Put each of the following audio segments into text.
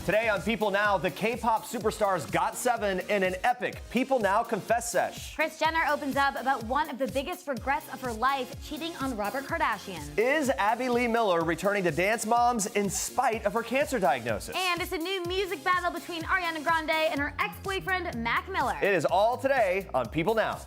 Today on People Now, the K-pop superstars GOT7 in an epic People Now Confess Sesh. Kris Jenner opens up about one of the biggest regrets of her life, cheating on Robert Kardashian. Is Abby Lee Miller returning to Dance Moms in spite of her cancer diagnosis? And it's a new music battle between Ariana Grande and her ex-boyfriend, Mac Miller. It is all today on People Now.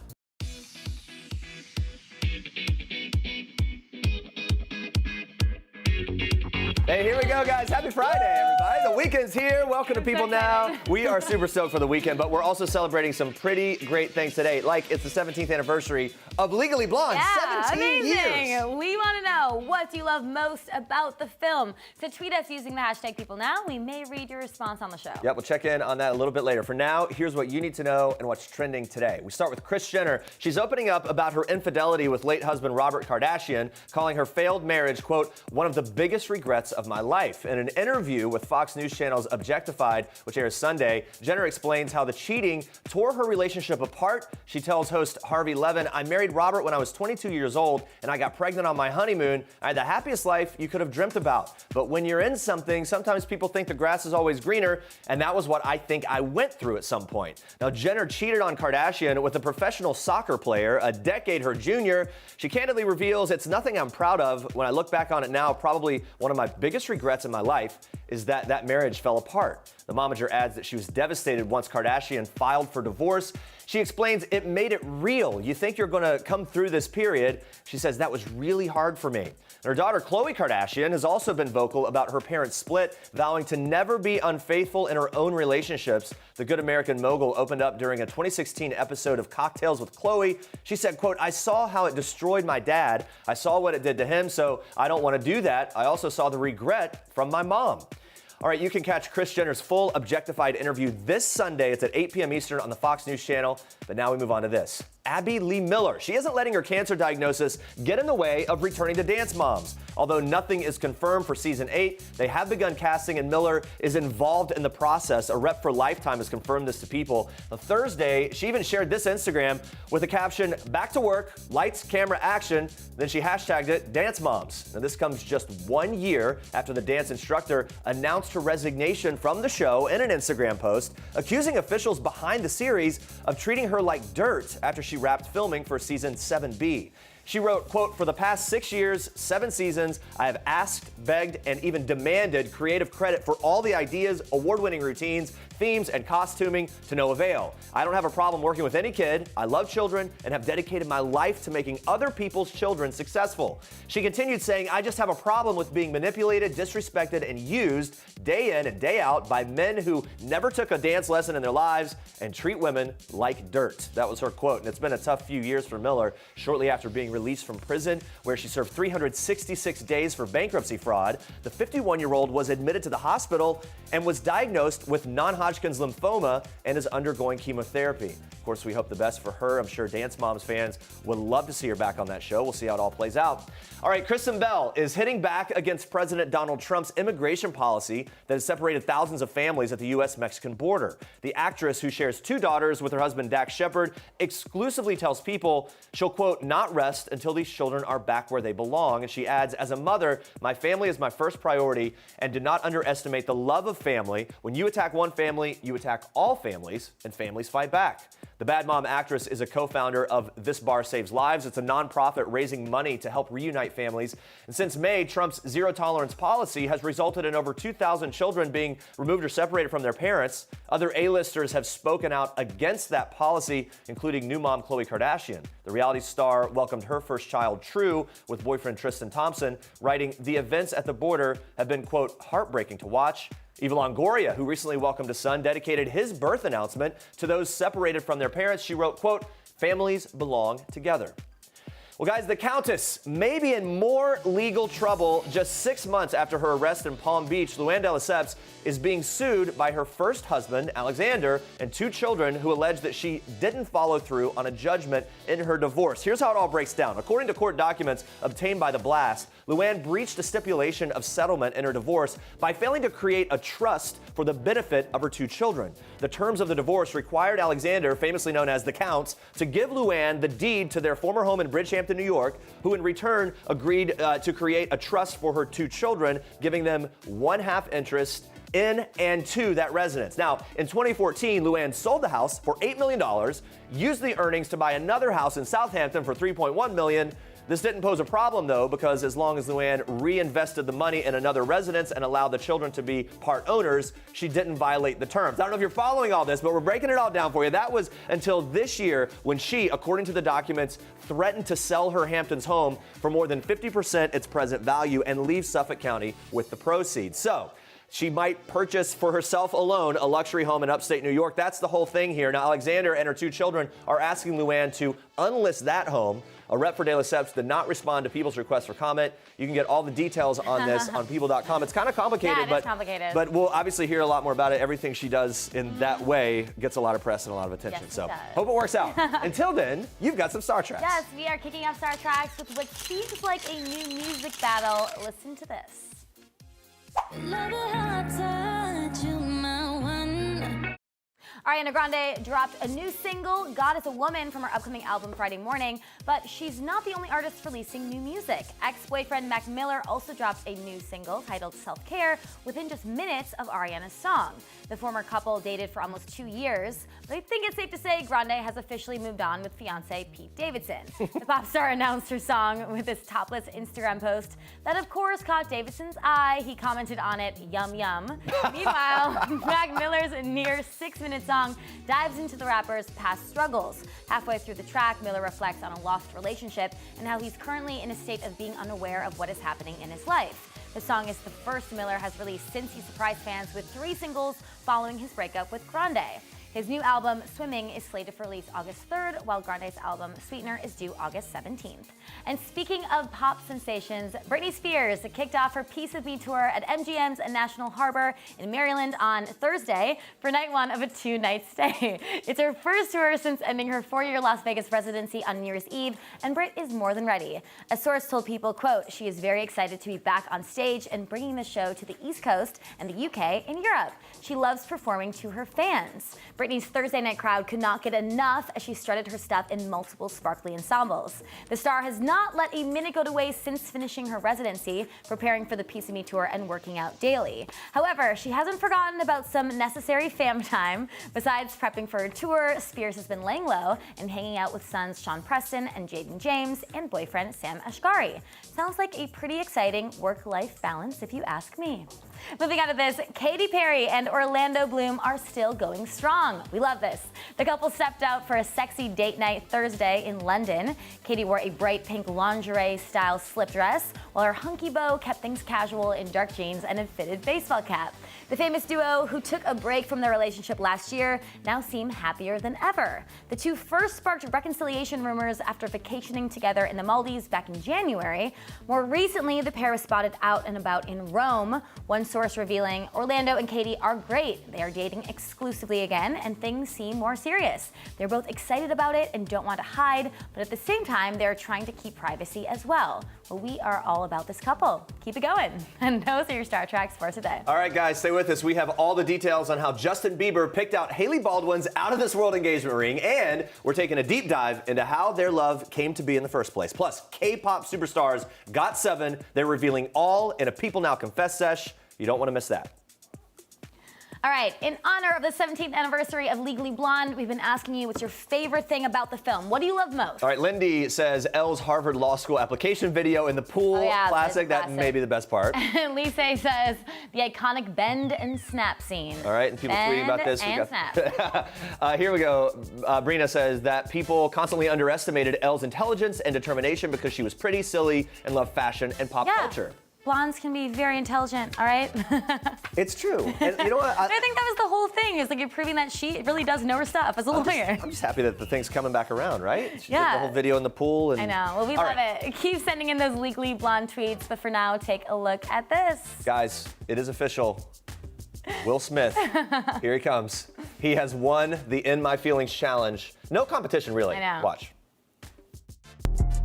Hey, here we go, guys. Happy Friday, everybody. The weekend's here. Welcome to People Now. We are super stoked for the weekend, but we're also celebrating some pretty great things today. Like it's the 17th anniversary of Legally Blonde. Yeah, 17 amazing. years. We want to know what you love most about the film. So tweet us using the hashtag People Now. We may read your response on the show. Yep, we'll check in on that a little bit later. For now, here's what you need to know and what's trending today. We start with Kris Jenner. She's opening up about her infidelity with late husband Robert Kardashian, calling her failed marriage, quote, one of the biggest regrets of my life. In an interview with Fox News Channel's Objectified, which airs Sunday, Jenner explains how the cheating tore her relationship apart. She tells host Harvey Levin, I married Robert when I was 22 years old and I got pregnant on my honeymoon. I had the happiest life you could have dreamt about. But when you're in something, sometimes people think the grass is always greener, and that was what I think I went through at some point. Now, Jenner cheated on Kardashian with a professional soccer player, a decade her junior. She candidly reveals, it's nothing I'm proud of. When I look back on it now, probably one of my biggest regrets in my life is that marriage fell apart. The momager adds that she was devastated once Kardashian filed for divorce. She explains it made it real. You think you're going to come through this period. She says that was really hard for me. And her daughter, Khloe Kardashian, has also been vocal about her parents' split, vowing to never be unfaithful in her own relationships. The Good American mogul opened up during a 2016 episode of Cocktails with Khloe. She said, quote, I saw how it destroyed my dad. I saw what it did to him, so I don't want to do that. I also saw the regret from my mom. All right, you can catch Kris Jenner's full Objectified interview this Sunday. It's at 8 p.m. Eastern on the Fox News Channel. But now we move on to this. Abby Lee Miller. She isn't letting her cancer diagnosis get in the way of returning to Dance Moms. Although nothing is confirmed for season 8, they have begun casting and Miller is involved in the process. A rep for Lifetime has confirmed this to People. On Thursday, she even shared this Instagram with a caption, back to work, lights, camera, action. Then she hashtagged it, Dance Moms. Now this comes just 1 year after the dance instructor announced her resignation from the show in an Instagram post, accusing officials behind the series of treating her like dirt after she wrapped filming for season 7B. She wrote, quote, for the past 6 years, 7 seasons, I have asked, begged, and even demanded creative credit for all the ideas, award-winning routines, themes, and costuming to no avail. I don't have a problem working with any kid. I love children and have dedicated my life to making other people's children successful. She continued saying, I just have a problem with being manipulated, disrespected, and used day in and day out by men who never took a dance lesson in their lives and treat women like dirt. That was her quote, and it's been a tough few years for Miller. Shortly after being released from prison, where she served 366 days for bankruptcy fraud, the 51-year-old was admitted to the hospital and was diagnosed with non-Hodgkin's lymphoma and is undergoing chemotherapy. Of course, we hope the best for her. I'm sure Dance Moms fans would love to see her back on that show. We'll see how it all plays out. All right, Kristen Bell is hitting back against President Donald Trump's immigration policy that has separated thousands of families at the U.S.-Mexican border. The actress, who shares 2 daughters with her husband Dax Shepard, exclusively tells People she'll, quote, not rest until these children are back where they belong. And she adds, as a mother, my family is my first priority, and do not underestimate the love of family. When you attack one family, you attack all families, and families fight back. The Bad Mom actress is a co-founder of This Bar Saves Lives. It's a nonprofit raising money to help reunite families. And since May, Trump's zero-tolerance policy has resulted in over 2,000 children being removed or separated from their parents. Other A-listers have spoken out against that policy, including new mom Khloe Kardashian. The reality star welcomed her first child, True, with boyfriend Tristan Thompson, writing, the events at the border have been, quote, heartbreaking to watch. Eva Longoria, who recently welcomed a son, dedicated his birth announcement to those separated from their parents. She wrote, quote, families belong together. Well, guys, the Countess may be in more legal trouble just 6 months after her arrest in Palm Beach. Luann de Lesseps is being sued by her first husband, Alexander, and 2 children who allege that she didn't follow through on a judgment in her divorce. Here's how it all breaks down. According to court documents obtained by The Blast, Luann breached a stipulation of settlement in her divorce by failing to create a trust for the benefit of her 2 children. The terms of the divorce required Alexander, famously known as the Counts, to give Luann the deed to their former home in Bridgehampton, New York, who in return agreed to create a trust for her 2 children, giving them 1/2 interest in and to that residence. Now, in 2014, Luann sold the house for $8 million, used the earnings to buy another house in Southampton for $3.1 million. This didn't pose a problem, though, because as long as Luann reinvested the money in another residence and allowed the children to be part owners, she didn't violate the terms. I don't know if you're following all this, but we're breaking it all down for you. That was until this year when she, according to the documents, threatened to sell her Hamptons home for more than 50% its present value and leave Suffolk County with the proceeds. So she might purchase for herself alone a luxury home in upstate New York. That's the whole thing here. Now, Alexander and her 2 children are asking Luann to unlist that home. A rep for de Lesseps did not respond to People's request for comment. You can get all the details on this on People.com. It's kind of complicated, yeah, it is complicated. But we'll obviously hear a lot more about it. Everything she does in that way gets a lot of press and a lot of attention. Yes, so hope it works out. Until then, you've got some Star Treks. Yes, we are kicking off Star Treks with what seems like a new music battle. Listen to this. Ariana Grande dropped a new single, God is a Woman, from her upcoming album Friday morning, but she's not the only artist releasing new music. Ex-boyfriend Mac Miller also dropped a new single titled Self-Care within just minutes of Ariana's song. The former couple dated for almost 2 years, but I think it's safe to say Grande has officially moved on with fiancé Pete Davidson. The pop star announced her song with this topless Instagram post that of course caught Davidson's eye. He commented on it, yum yum. Meanwhile, Mac Miller's near 6-minute song dives into the rapper's past struggles. Halfway through the track, Miller reflects on a lost relationship and how he's currently in a state of being unaware of what is happening in his life. The song is the first Miller has released since he surprised fans with 3 singles following his breakup with Grande. His new album, Swimming, is slated for release August 3rd, while Grande's album, Sweetener, is due August 17th. And speaking of pop sensations, Britney Spears kicked off her Piece of Me tour at MGM's National Harbor in Maryland on Thursday for night 1 of a 2-night stay. It's her first tour since ending her 4-year Las Vegas residency on New Year's Eve, and Brit is more than ready. A source told People, quote, she is very excited to be back on stage and bringing the show to the East Coast and the UK and Europe. She loves performing to her fans. Britney's Thursday night crowd could not get enough as she strutted her stuff in multiple sparkly ensembles. The star has not let a minute go to waste since finishing her residency, preparing for the Piece of Me tour and working out daily. However, she hasn't forgotten about some necessary fam time. Besides prepping for her tour, Spears has been laying low and hanging out with sons Sean Preston and Jaden James and boyfriend Sam Ashgari. Sounds like a pretty exciting work-life balance if you ask me. Moving on to this, Katy Perry and Orlando Bloom are still going strong. We love this. The couple stepped out for a sexy date night Thursday in London. Katy wore a bright pink lingerie-style slip dress, while her hunky beau kept things casual in dark jeans and a fitted baseball cap. The famous duo, who took a break from their relationship last year, now seem happier than ever. The two first sparked reconciliation rumors after vacationing together in the Maldives back in January. More recently, the pair was spotted out and about in Rome. One source revealing Orlando and Katy are great. They are dating exclusively again, and things seem more serious. They're both excited about it and don't want to hide, but at the same time, they're trying to keep privacy as well. Well, we are all about this couple. Keep it going. And those are your Star Treks for today. All right, guys, stay with us. We have all the details on how Justin Bieber picked out Hailey Baldwin's Out of This World engagement ring, and we're taking a deep dive into how their love came to be in the first place. Plus, K-pop superstars GOT7, they're revealing all in a People Now Confess Sesh. You don't want to miss that. All right, in honor of the 17th anniversary of Legally Blonde, we've been asking you what's your favorite thing about the film. What do you love most? All right, Lindy says Elle's Harvard Law School application video in the pool. Oh, yeah, classic. That may be the best part. And Lise says the iconic bend and snap scene. All right, and people tweeting about this. Snap. Here we go. Brina says that people constantly underestimated Elle's intelligence and determination because she was pretty, silly, and loved fashion and pop culture. Blondes can be very intelligent, all right? It's true. And you know what? I think that was the whole thing, is like you're proving that she really does know her stuff as a lawyer. I'm just happy that the thing's coming back around, right? She did Yeah. the whole video in the pool. And I know. Well, we love it. Keep sending in those Legally Blonde tweets, but for now, take a look at this. Guys, it is official. Will Smith, here he comes. He has won the In My Feelings challenge. No competition, really. I know. Watch.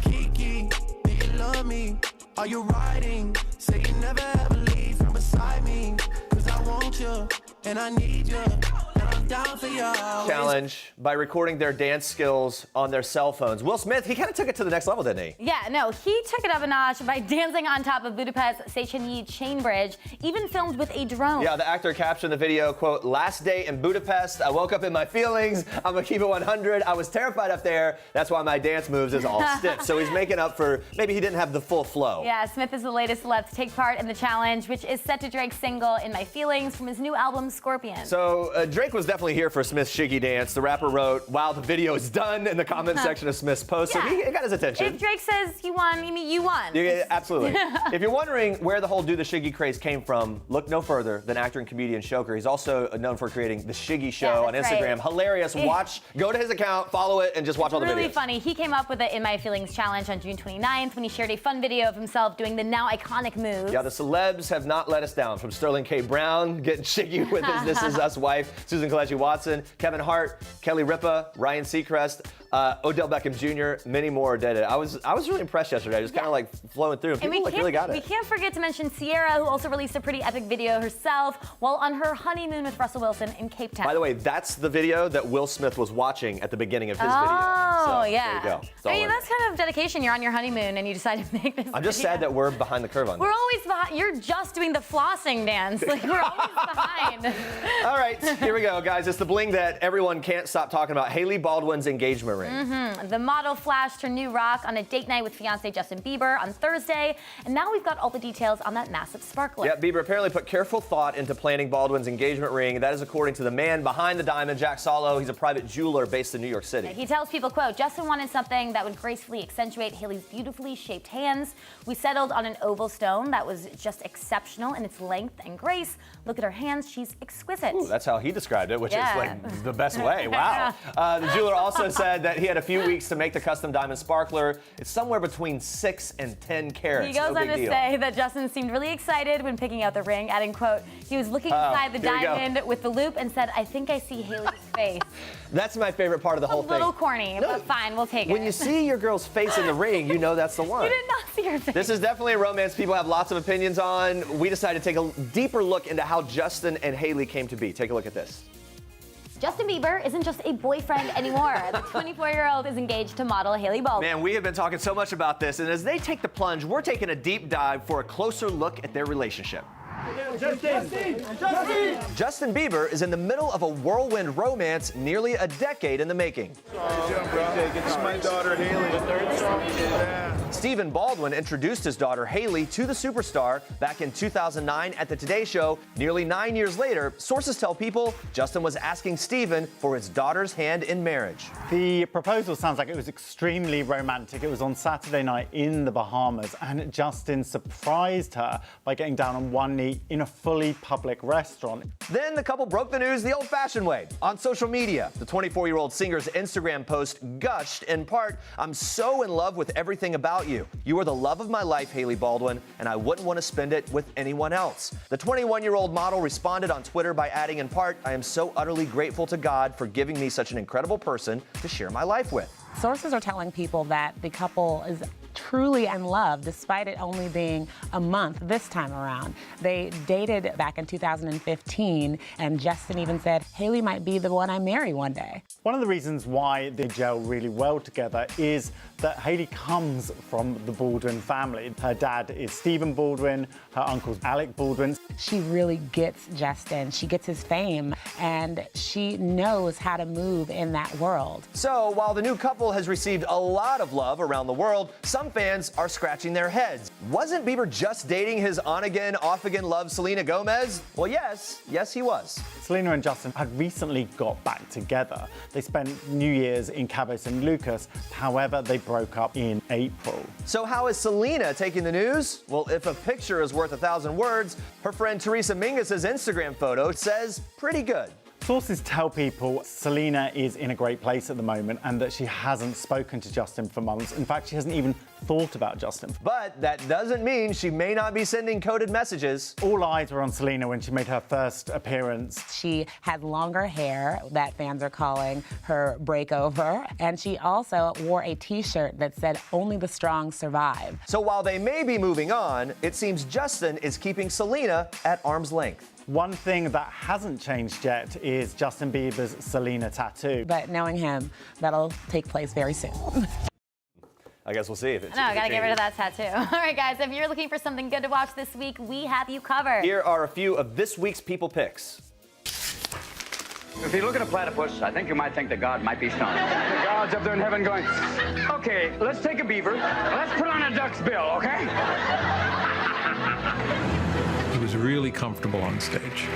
Kiki, do you love me? Are you riding? Say you never ever leave from beside me. Cause I want you, and I need you. And I'm down for you. Challenge by recording their dance skills on their cell phones. Will Smith, he kind of took it to the next level, didn't he? Yeah, no, he took it up a notch by dancing on top of Budapest Széchenyi chain bridge, even filmed with a drone. Yeah, the actor captioned the video, quote, "Last day in Budapest, I woke up in my feelings. I'm gonna keep it 100. I was terrified up there. That's why my dance moves is all stiff." So he's making up for maybe he didn't have the full flow. Yeah, Smith is the latest celeb to take part in the challenge, which is set to Drake's single In My Feelings from his new album Scorpion. So Drake was definitely here for Smith's shiggy dance. The rapper wrote, "Wow, the video is done," in the comment section of Smith's post. Yeah. So he got his attention. If Drake says you won, you mean you won. Yeah, absolutely. If you're wondering where the whole do the shiggy craze came from, look no further than actor and comedian Shoker. He's also known for creating the Shiggy Show on that's Instagram. right. Hilarious. Go to his account, follow it, and just watch all the videos. Really funny. He came up with the In My Feelings challenge on June 29th when he shared a fun video of himself doing the now iconic move. Yeah, the celebs have not let us down. From Sterling K. Brown getting shiggy with his This Is Us wife, Susan Kelechi Watson, Kevin Hart, Kelly Ripa, Ryan Seacrest, Odell Beckham Jr., many more did it. I was really impressed yesterday. Just kind of like flowing through. People really got it. We can't forget to mention Sierra, who also released a pretty epic video herself while on her honeymoon with Russell Wilson in Cape Town. By the way, that's the video that Will Smith was watching at the beginning of his video. Oh, yeah. There you go. I mean, that's kind of dedication. You're on your honeymoon and you decide to make this I'm just sad that we're behind the curve on this. We're always behind. You're just doing the flossing dance. Like, we're always behind. All right, here we go, guys. It's the bling that everyone can't stop talking about. Hailey Baldwin's engagement ring. The model flashed her new rock on a date night with fiancé Justin Bieber on Thursday, and now we've got all the details on that massive sparkler. Yeah, Bieber apparently put careful thought into planning Baldwin's engagement ring. That is according to the man behind the diamond, Jack Solo. He's a private jeweler based in New York City. He tells people, quote, "Justin wanted something that would gracefully accentuate Hailey's beautifully shaped hands. We settled on an oval stone that was just exceptional in its length and grace. Look at her hands, she's exquisite." Ooh, that's how he described it, which is like the best way. Wow. The jeweler also said that he had a few weeks to make the custom diamond sparkler. It's somewhere between 6 and 10 carats. He goes on to say that Justin seemed really excited when picking out the ring, adding, quote, "He was looking inside the diamond with the loop and said, I think I see Hailey's face." That's my favorite part of the whole thing. A little corny, but fine, we'll take it. When you see your girl's face in the ring, you know that's the one. You did not see her face. This is definitely a romance people have lots of opinions on. We decided to take a deeper look into how Justin and Hailey came to be. Take a look at this. Justin Bieber isn't just a boyfriend anymore. The 24-year-old is engaged to model Hailey Baldwin. Man, we have been talking so much about this, and as they take the plunge, we're taking a deep dive for a closer look at their relationship. Justin Bieber is in the middle of a whirlwind romance nearly a decade in the making. This is my daughter, Hailey. Stephen Baldwin introduced his daughter Hailey to the superstar back in 2009 at the Today Show. Nearly 9 years later, sources tell People Justin was asking Stephen for his daughter's hand in marriage. The proposal sounds like it was extremely romantic. It was on Saturday night in the Bahamas, and Justin surprised her by getting down on one knee in a fully public restaurant. Then the couple broke the news the old-fashioned way, on social media. The 24-year-old singer's Instagram post gushed in part, "I'm so in love with everything about you. You are the love of my life, Hailey Baldwin, and I wouldn't want to spend it with anyone else." The 21-year-old model responded on Twitter by adding in part, "I am so utterly grateful to God for giving me such an incredible person to share my life with." Sources are telling people that the couple is truly in love, despite it only being a month this time around. They dated back in 2015, and Justin even said, "Hailey might be the one I marry one day." One of the reasons why they gel really well together is that Hailey comes from the Baldwin family. Her dad is Stephen Baldwin, her uncle's Alec Baldwin. She really gets Justin. She gets his fame, and she knows how to move in that world. So while the new couple has received a lot of love around the world, some fans are scratching their heads. Wasn't Bieber just dating his on-again, off-again love Selena Gomez? Well, yes, he was. Selena and Justin had recently got back together. They spent New Year's in Cabo San Lucas. However, they broke up in April. So how is Selena taking the news? Well, if a picture is worth 1,000 words, her friend Teresa Mingus' Instagram photo says pretty good. Sources tell People Selena is in a great place at the moment and that she hasn't spoken to Justin for months. In fact, she hasn't even thought about Justin. But that doesn't mean she may not be sending coded messages. All eyes were on Selena when she made her first appearance. She had longer hair that fans are calling her breakover, and she also wore a t-shirt that said, "Only the strong survive." So while they may be moving on, it seems Justin is keeping Selena at arm's length. One thing that hasn't changed yet is Justin Bieber's Selena tattoo. But knowing him, that'll take place very soon. I guess we'll see if it's. No, I gotta get rid of that tattoo. All right, guys, if you're looking for something good to watch this week, we have you covered. Here are a few of this week's People Picks. If you look at a platypus, I think you might think that God might be stoned. The God's up there in heaven going, okay, let's take a beaver, let's put on a duck's bill, okay? He was really comfortable on stage.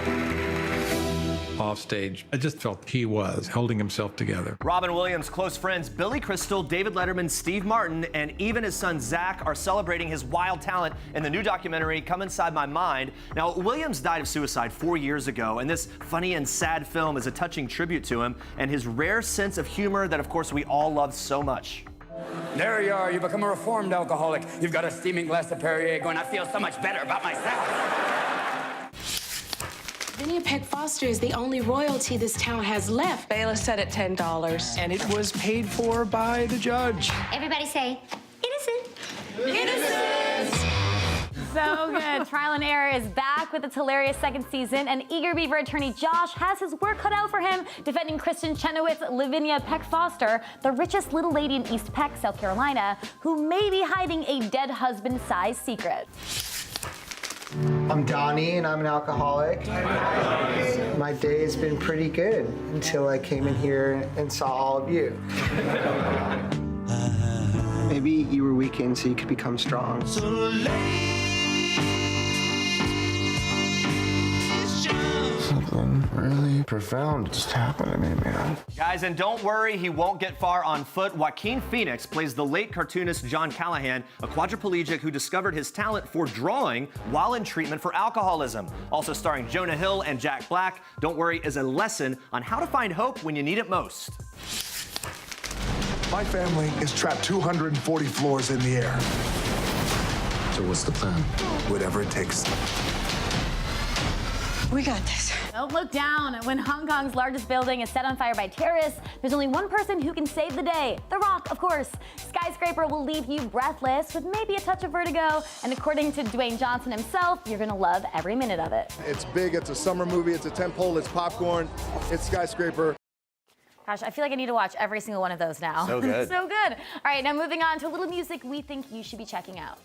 Off stage, I just felt he was holding himself together. Robin Williams' close friends Billy Crystal, David Letterman, Steve Martin, and even his son Zach are celebrating his wild talent in the new documentary Come Inside My Mind. Now, Williams died of suicide 4 years ago, and this funny and sad film is a touching tribute to him and his rare sense of humor that, of course, we all love so much. There you are, you become a reformed alcoholic. You've got a steaming glass of Perrier going, I feel so much better about myself. Vinnie Peck Foster is the only royalty this town has left. Bailiff set at $10. And it was paid for by the judge. Everybody say, innocent. Innocent. So good. Trial and Error is back with its hilarious second season, and eager Beaver attorney Josh has his work cut out for him defending Kristen Chenoweth's Lavinia Peck Foster, the richest little lady in East Peck, South Carolina, who may be hiding a dead husband-sized secret. I'm Donnie, and I'm an alcoholic. My day has been pretty good until I came in here and saw all of you. Maybe you were weakened so you could become strong. Something really profound just happened to me, man. Guys, and don't worry, he won't get far on foot. Joaquin Phoenix plays the late cartoonist John Callahan, a quadriplegic who discovered his talent for drawing while in treatment for alcoholism. Also starring Jonah Hill and Jack Black, Don't Worry is a lesson on how to find hope when you need it most. My family is trapped 240 floors in the air. So what's the plan? Whatever it takes. We got this. Don't look down. When Hong Kong's largest building is set on fire by terrorists, there's only one person who can save the day. The Rock, of course. Skyscraper will leave you breathless with maybe a touch of vertigo. And according to Dwayne Johnson himself, you're gonna love every minute of it. It's big, it's a summer movie, it's a tentpole, it's popcorn, it's Skyscraper. Gosh, I feel like I need to watch every single one of those now. So good. So good. All right, now moving on to a little music we think you should be checking out.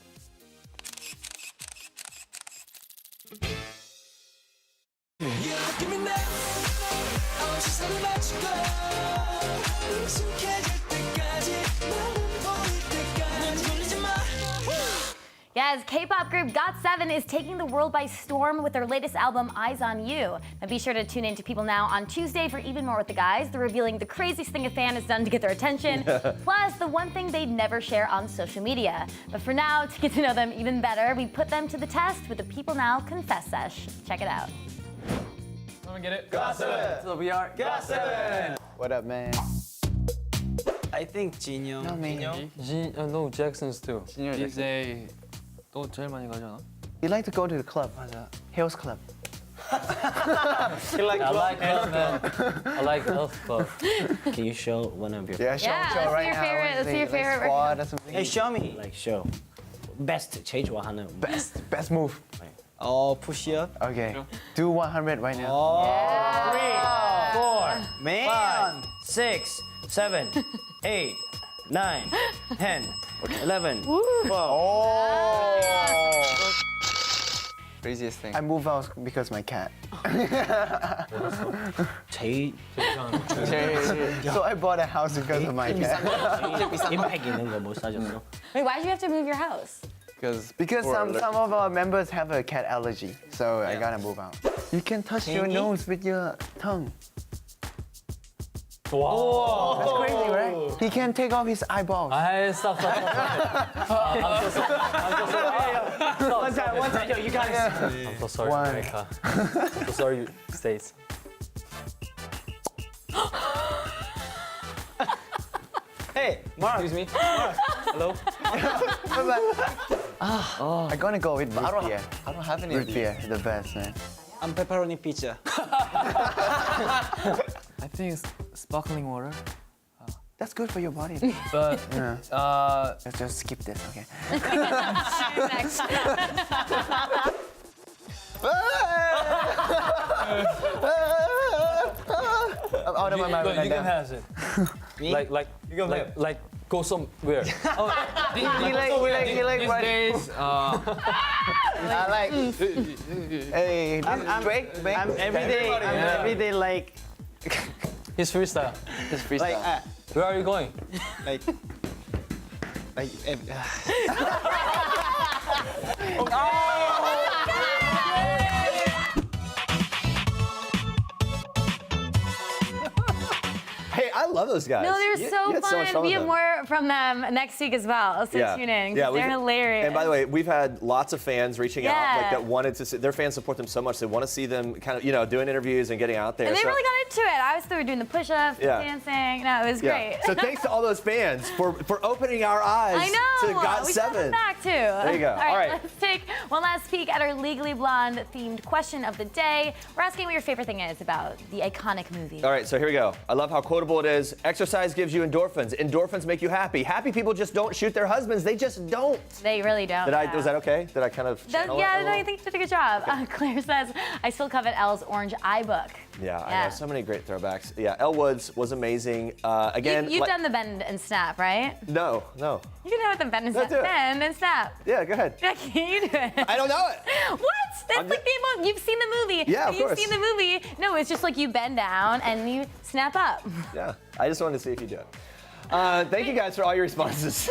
Yes, K-pop group GOT7 is taking the world by storm with their latest album, Eyes on You. Now be sure to tune in to People Now on Tuesday for even more with the guys. They're revealing the craziest thing a fan has done to get their attention, plus the one thing they'd never share on social media. But for now, to get to know them even better, we put them to the test with the People Now Confess Sesh. Check it out. Let me get it. GOT7. So we are GOT7. What up, man? I think Jinyoung. No, man. No, Jackson's too. DJ 또 제일 많이 가지 않아? You like to go to the club. 맞아. Hills Club. I like club, man. I like health club. Can you show one of your? Yeah, show right now. Let's see your favorite. Squad or something. Hey, show me. Like show. Best change 100. Best move. Oh, push up. Okay. Do 100 right now. Oh. 3, 4, man. 5, 6, 7, 8, 9, 10, 11, 12. Oh. Craziest thing. I move out because my cat. 제일 So I bought a house because of my cat. 임팩 있는 거 못 사줬어? Wait, why did you have to move your house? Because some of our members have a cat allergy, so I gotta move out. You can touch your nose with your tongue. Wow. That's crazy, right? He can take off his eyeballs. Stop. I'm so sorry. One time, yo, you guys. I'm so sorry, One. America. I'm so sorry, States. Hey, Mark. Excuse me. Mark. Hello. I'm gonna go with root beer. I don't have any. Root beer, the best, man. I'm pepperoni pizza. I think it's sparkling water. That's good for your body. But Let's just skip this, okay? Next. Oh no, my Look, you can have it. like go somewhere. He like what? These days, I like. Hey, I'm every day like. his freestyle. Like, Where are you going? like. Hey, I love those guys. No, they're so you had so much fun. fun We with have them. more from them next week as well. So tune in. Yeah, They're hilarious. And by the way, we've had lots of fans reaching out Yeah. like that wanted to see, their fans support them so much they want to see them kind of doing interviews and getting out there. And they So- really got into it. I was still doing the push-ups, the Yeah. dancing. No, it was great. So thanks to all those fans for opening our eyes I know. to GOT7. We got them back too. There you go. All right, All right. let's take one last peek at our Legally Blonde themed question of the day. We're asking what your favorite thing is about the iconic movie. All right, so here we go. I love how quotable it is. Exercise gives you endorphins. Endorphins make you happy. Happy people just don't shoot their husbands. They just don't. They really don't. Was that okay? Did I kind of channel it a Yeah, no, little? I think you did a good job. Claire says, I still covet Elle's orange eye book. Yeah, I know. So many great throwbacks. Yeah, Elle Woods was amazing. Again, You've done the bend and snap, right? No. You can have the bend and Let's snap. do it. Bend and snap. Yeah, go ahead. Yeah, can you do it? I don't know it. What? That's like people. You've seen the movie. Yeah, of You've course. seen the movie. No, it's just like you bend down and you snap up. Yeah, I just wanted to see if you do it. Thank you guys for all your responses.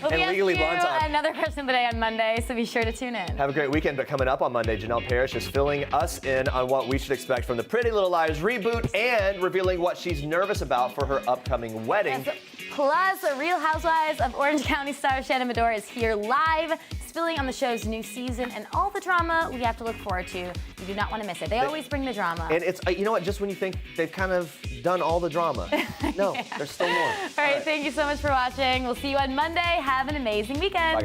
We'll and be Legally Blonde asking you Talk. another person of the day on Monday, so be sure to tune in. Have a great weekend, but coming up on Monday, Janelle Parrish is filling us in on what we should expect from the Pretty Little Liars reboot and revealing what she's nervous about for her upcoming wedding. Yes. Plus, Real Housewives of Orange County star Shannon Medora is here live, spilling on the show's new season and all the drama we have to look forward to. You do not want to miss it. They always bring the drama. And it's, you know what, just when you think they've kind of done all the drama. No, there's still more. All right, thank you so much for watching. We'll see you on Monday. Have an amazing weekend. Bye, guys.